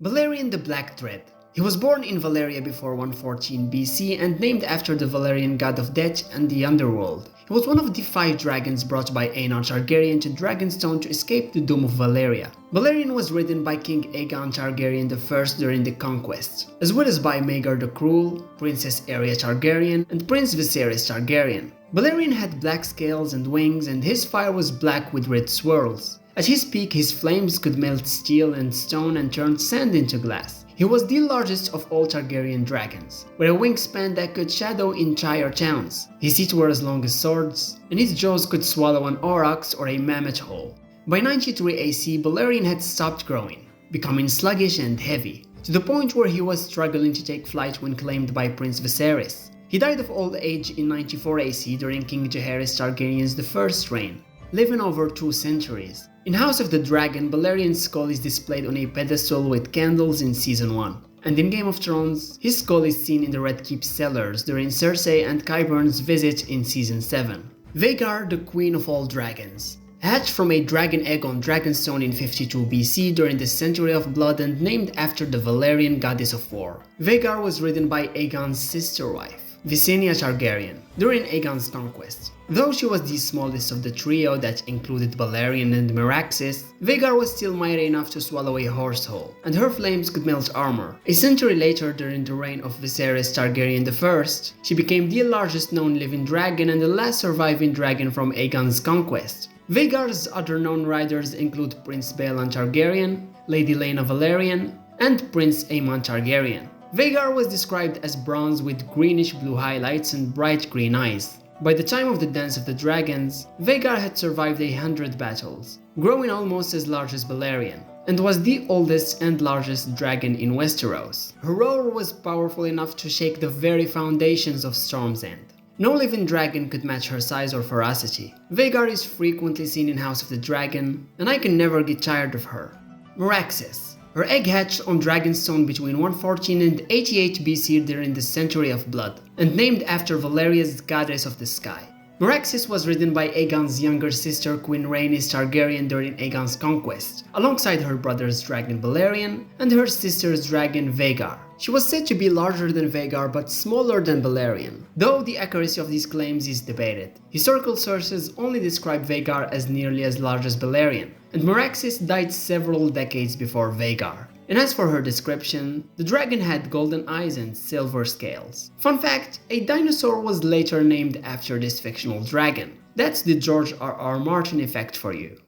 Valerian the Black Dread. He was born in Valeria before 114 BC and named after the Valerian god of death and the underworld. He was one of the 5 dragons brought by Aegon Targaryen to Dragonstone to escape the doom of Valeria. Valerian was ridden by King Aegon Targaryen I during the conquest, as well as by Maegor the Cruel, Princess Arya Targaryen, and Prince Viserys Targaryen. Valerian had black scales and wings, and his fire was black with red swirls. At his peak, his flames could melt steel and stone and turn sand into glass. He was the largest of all Targaryen dragons, with a wingspan that could shadow entire towns. His teeth were as long as swords, and his jaws could swallow an aurochs or a mammoth whole. By 93 AC, Valerian had stopped growing, becoming sluggish and heavy, to the point where he was struggling to take flight when claimed by Prince Viserys. He died of old age in 94 AC during King Jaehaerys Targaryen's first reign, living over 2 centuries. In House of the Dragon, Valerian's skull is displayed on a pedestal with candles in Season 1. And in Game of Thrones, his skull is seen in the Red Keep cellars during Cersei and Qyburn's visit in Season 7. Vhagar, the Queen of all Dragons. Hatched from a dragon egg on Dragonstone in 52 BC during the Century of Blood and named after the Valerian goddess of war. Vhagar was ridden by Aegon's sister wife, Visenya Targaryen, during Aegon's conquest. Though she was the smallest of the trio that included Balerion and Meraxes, Vhagar was still mighty enough to swallow a horse whole, and her flames could melt armor. A century later, during the reign of Viserys Targaryen I, she became the largest known living dragon and the last surviving dragon from Aegon's conquest. Vhagar's other known riders include Prince Baelon Targaryen, Lady Laena Velaryon, and Prince Aemon Targaryen. Vhagar was described as bronze with greenish-blue highlights and bright green eyes. By the time of the Dance of the Dragons, Vhagar had survived 100 battles, growing almost as large as Balerion, and was the oldest and largest dragon in Westeros. Her roar was powerful enough to shake the very foundations of Storm's End. No living dragon could match her size or ferocity. Vhagar is frequently seen in House of the Dragon, and I can never get tired of her. Meraxes. Her egg hatched on Dragonstone between 114 and 88 BC during the Century of Blood, and named after Valeria's goddess of the sky. Meraxes was ridden by Aegon's younger sister Queen Rhaenys Targaryen during Aegon's conquest, alongside her brother's dragon Balerion and her sister's dragon Vhagar. She was said to be larger than Vhagar but smaller than Balerion, though the accuracy of these claims is debated. Historical sources only describe Vhagar as nearly as large as Balerion, and Meraxes died several decades before Vhagar. And as for her description, the dragon had golden eyes and silver scales. Fun fact, a dinosaur was later named after this fictional dragon. That's the George R.R. Martin effect for you.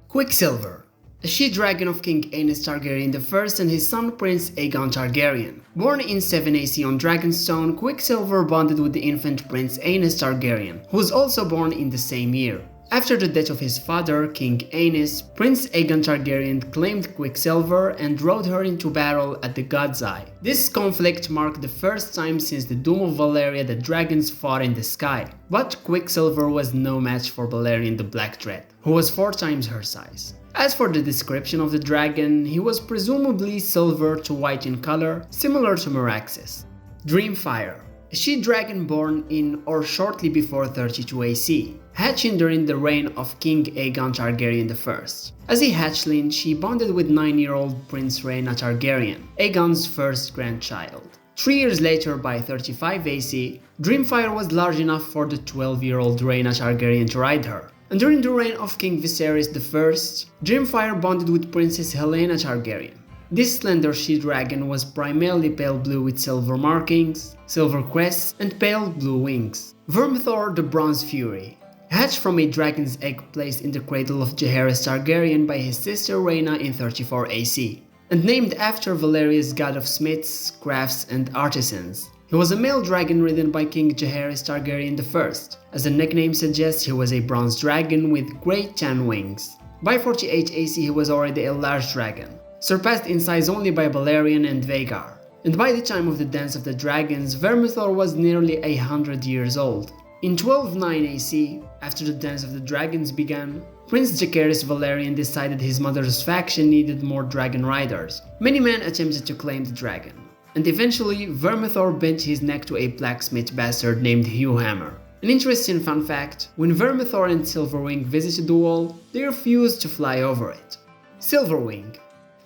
Quicksilver. A she-dragon of King Aenys Targaryen I and his son Prince Aegon Targaryen. Born in 7 AC on Dragonstone, Quicksilver bonded with the infant Prince Aenys Targaryen, who was also born in the same year. After the death of his father, King Aenys, Prince Aegon Targaryen claimed Quicksilver and rode her into battle at the God's Eye. This conflict marked the first time since the Doom of Valeria that dragons fought in the sky. But Quicksilver was no match for Balerion the Black Dread, who was 4 times her size. As for the description of the dragon, he was presumably silver to white in color, similar to Meraxes. Dreamfire. A she-dragon born in or shortly before 32 AC, hatching during the reign of King Aegon Targaryen I. As a hatchling, she bonded with 9-year-old Prince Rhaena Targaryen, Aegon's first grandchild. 3 years later, by 35 AC, Dreamfire was large enough for the 12-year-old Rhaena Targaryen to ride her. And during the reign of King Viserys I, Dreamfire bonded with Princess Helaena Targaryen. This slender she-dragon was primarily pale blue with silver markings, silver crests, and pale blue wings. Vermithor the Bronze Fury. Hatched from a dragon's egg placed in the cradle of Jaehaerys Targaryen by his sister Rhaena in 34 AC, and named after Valeria's god of smiths, crafts, and artisans. He was a male dragon ridden by King Jaehaerys Targaryen I. As the nickname suggests, he was a bronze dragon with great tan wings. By 48 AC, he was already a large dragon, surpassed in size only by Balerion and Vhagar. And by the time of the Dance of the Dragons, Vermithor was nearly 100 years old. In 1209 AC, after the Dance of the Dragons began, Prince Jacaerys Velaryon decided his mother's faction needed more dragon riders. Many men attempted to claim the dragon, and eventually Vermithor bent his neck to a blacksmith bastard named Hugh Hammer. An interesting fun fact, when Vermithor and Silverwing visited the wall, they refused to fly over it. Silverwing.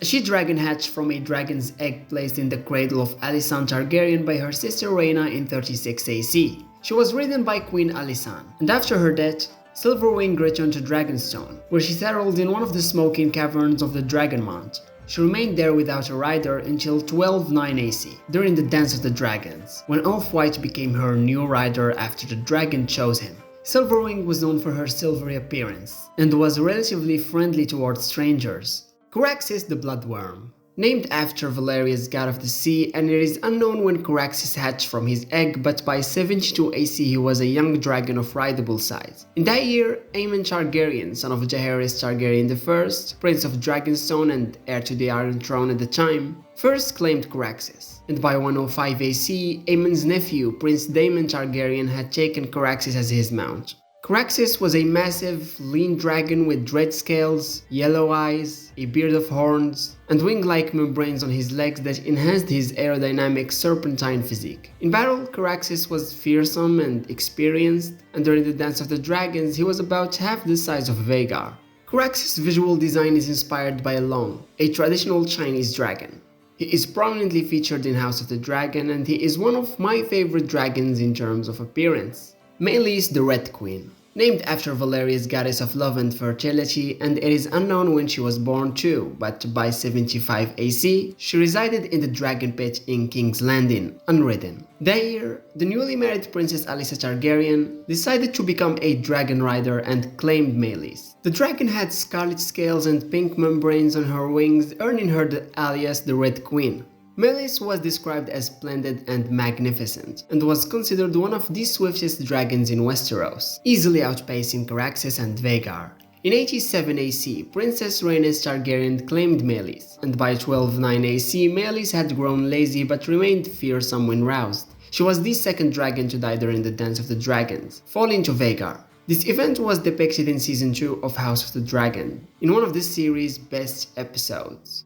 A she-dragon hatched from a dragon's egg placed in the cradle of Alysanne Targaryen by her sister Rhaena in 36 AC. She was ridden by Queen Alysanne, and after her death, Silverwing returned to Dragonstone, where she settled in one of the smoking caverns of the Dragonmount. She remained there without a rider until 12-9 AC, during the Dance of the Dragons, when Ulf-White became her new rider after the dragon chose him. Silverwing was known for her silvery appearance, and was relatively friendly towards strangers. Caraxes the Bloodworm. Named after Valerius, god of the sea, and it is unknown when Caraxes hatched from his egg, but by 72 AC he was a young dragon of rideable size. In that year, Aemon Targaryen, son of Jaehaerys Targaryen I, prince of Dragonstone and heir to the Iron Throne at the time, first claimed Caraxes, and by 105 AC, Aemon's nephew, Prince Daemon Targaryen, had taken Caraxes as his mount. Caraxes was a massive, lean dragon with red scales, yellow eyes, a beard of horns, and wing-like membranes on his legs that enhanced his aerodynamic serpentine physique. In battle, Caraxes was fearsome and experienced, and during the Dance of the Dragons he was about half the size of Vhagar. Caraxes' visual design is inspired by Long, a traditional Chinese dragon. He is prominently featured in House of the Dragon, and he is one of my favorite dragons in terms of appearance. Meleys the Red Queen. Named after Valerius, goddess of love and fertility, and it is unknown when she was born too, but by 75 AC, she resided in the Dragon Pit in King's Landing, unridden. That year, the newly married Princess Alyssa Targaryen decided to become a dragon rider and claimed Meleys. The dragon had scarlet scales and pink membranes on her wings, earning her the alias the Red Queen. Meleys was described as splendid and magnificent, and was considered one of the swiftest dragons in Westeros, easily outpacing Caraxes and Vhagar. In 87 AC, Princess Rhaenys Targaryen claimed Meleys, and by 12-9 AC, Meleys had grown lazy but remained fearsome when roused. She was the second dragon to die during the Dance of the Dragons, falling to Vhagar. This event was depicted in Season 2 of House of the Dragon, in one of the series' best episodes.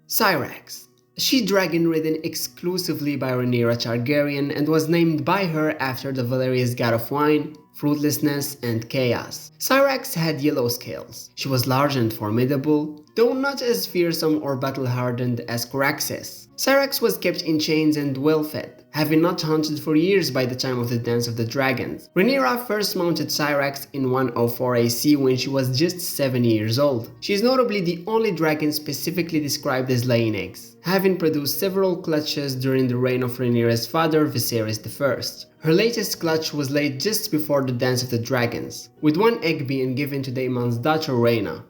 Syrax. A she-dragon ridden exclusively by Rhaenyra Targaryen and was named by her after the Valerius god of wine, fruitlessness, and chaos. Syrax had yellow scales. She was large and formidable, though not as fearsome or battle-hardened as Caraxes. Syrax was kept in chains and well-fed, having not hunted for years by the time of the Dance of the Dragons. Rhaenyra first mounted Syrax in 104 AC when she was just 7 years old. She is notably the only dragon specifically described as laying eggs, having produced several clutches during the reign of Rhaenyra's father Viserys I. Her latest clutch was laid just before the Dance of the Dragons, with one egg being given to Daemon's daughter Rhaena.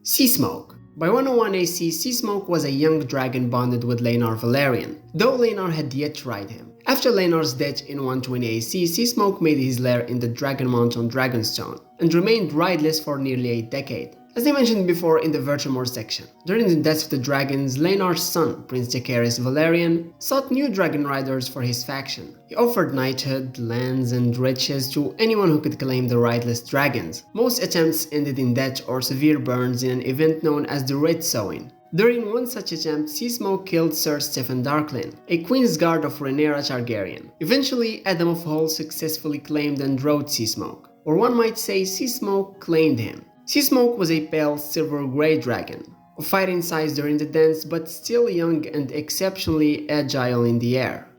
Seasmoke. By 101 AC, Seasmoke was a young dragon bonded with Laenor Velaryon, though Laenor had yet to ride him. After Laenor's death in 120 AC, Seasmoke made his lair in the Dragonmount on Dragonstone, and remained rideless for nearly a decade. As I mentioned before in the Vertimore section, during the Death of the Dragons, Laenor's son, Prince Jaehaerys Velaryon, sought new dragon riders for his faction. He offered knighthood, lands, and riches to anyone who could claim the rideless dragons. Most attempts ended in death or severe burns in an event known as the Red Sowing. During one such attempt, Seasmoke killed Sir Stephen Darklyn, a Queen's Guard of Rhaenyra Targaryen. Eventually, Adam of Hall successfully claimed and rode Seasmoke, or one might say Seasmoke claimed him. Seasmoke was a pale silver-grey dragon, of fighting size during the dance but still young and exceptionally agile in the air.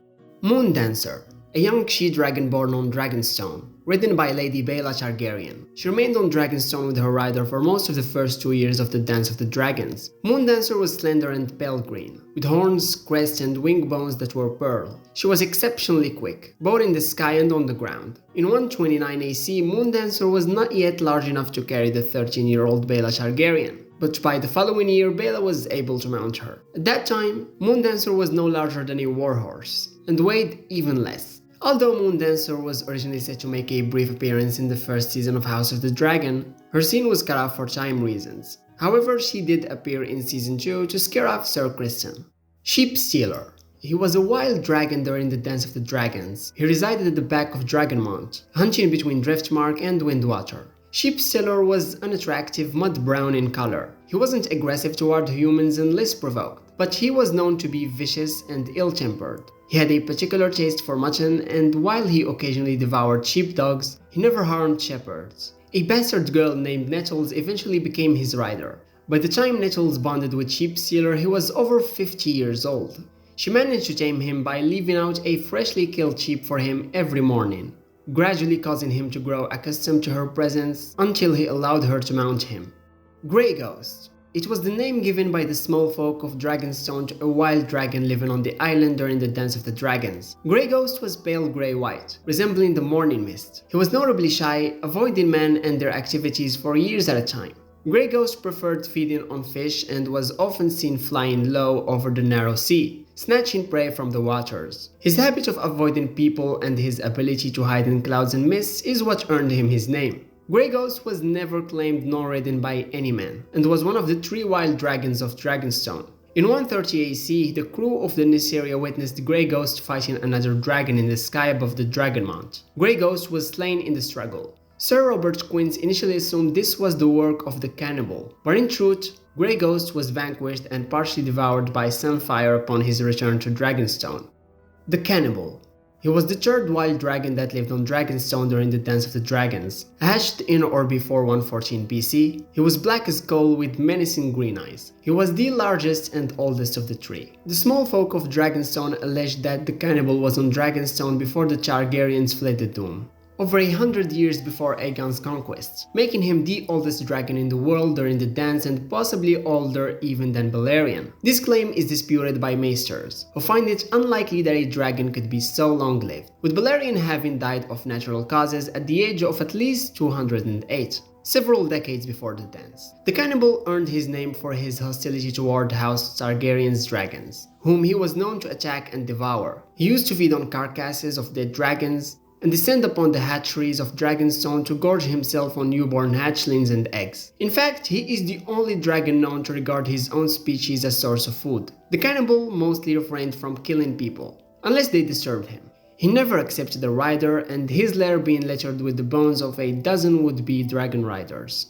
Moondancer, a young she-dragon born on Dragonstone, ridden by Lady Baela Targaryen. She remained on Dragonstone with her rider for most of the first 2 years of the Dance of the Dragons. Moondancer was slender and pale green, with horns, crest, and wing bones that were pearl. She was exceptionally quick, both in the sky and on the ground. In 129 AC, Moondancer was not yet large enough to carry the 13-year-old Baela Targaryen, but by the following year Baela was able to mount her. At that time, Moondancer was no larger than a warhorse, and weighed even less. Although Moondancer was originally set to make a brief appearance in the first season of House of the Dragon, her scene was cut off for time reasons. However, she did appear in Season 2 to scare off Ser Criston. Sheepstealer. He was a wild dragon during the Dance of the Dragons. He resided at the back of Dragonmount, hunting between Driftmark and Windwater. Sheepstealer was unattractive, mud-brown in color. He wasn't aggressive toward humans unless provoked, but he was known to be vicious and ill-tempered. He had a particular taste for mutton, and while he occasionally devoured sheepdogs, he never harmed shepherds. A bastard girl named Nettles eventually became his rider. By the time Nettles bonded with Sheep Stealer, he was over 50 years old. She managed to tame him by leaving out a freshly killed sheep for him every morning, gradually causing him to grow accustomed to her presence until he allowed her to mount him. Grey Ghost. It was the name given by the small folk of Dragonstone to a wild dragon living on the island during the Dance of the Dragons. Grey Ghost was pale grey-white, resembling the morning mist. He was notably shy, avoiding men and their activities for years at a time. Grey Ghost preferred feeding on fish and was often seen flying low over the narrow sea, snatching prey from the waters. His habit of avoiding people and his ability to hide in clouds and mists is what earned him his name. Grey Ghost was never claimed nor ridden by any man, and was one of the 3 wild dragons of Dragonstone. In 130 AC, the crew of the Nysaria witnessed Grey Ghost fighting another dragon in the sky above the Dragonmount. Grey Ghost was slain in the struggle. Sir Robert Quince initially assumed this was the work of the cannibal, but in truth, Grey Ghost was vanquished and partially devoured by Sunfire upon his return to Dragonstone. The Cannibal. He was the 3rd wild dragon that lived on Dragonstone during the Dance of the Dragons. Hatched in or before 114 BC, he was black as coal with menacing green eyes. He was the largest and oldest of the 3. The small folk of Dragonstone alleged that the cannibal was on Dragonstone before the Targaryens fled the Doom, over 100 years before Aegon's conquest, making him the oldest dragon in the world during the dance and possibly older even than Balerion. This claim is disputed by maesters, who find it unlikely that a dragon could be so long-lived, with Balerion having died of natural causes at the age of at least 208. Several decades before the dance. The cannibal earned his name for his hostility toward House Targaryen's dragons, whom he was known to attack and devour. He used to feed on carcasses of dead dragons, and descend upon the hatcheries of Dragonstone to gorge himself on newborn hatchlings and eggs. In fact, he is the only dragon known to regard his own species as source of food. The cannibal mostly refrained from killing people, unless they disturbed him. He never accepted a rider, and his lair being littered with the bones of a dozen would-be dragon riders.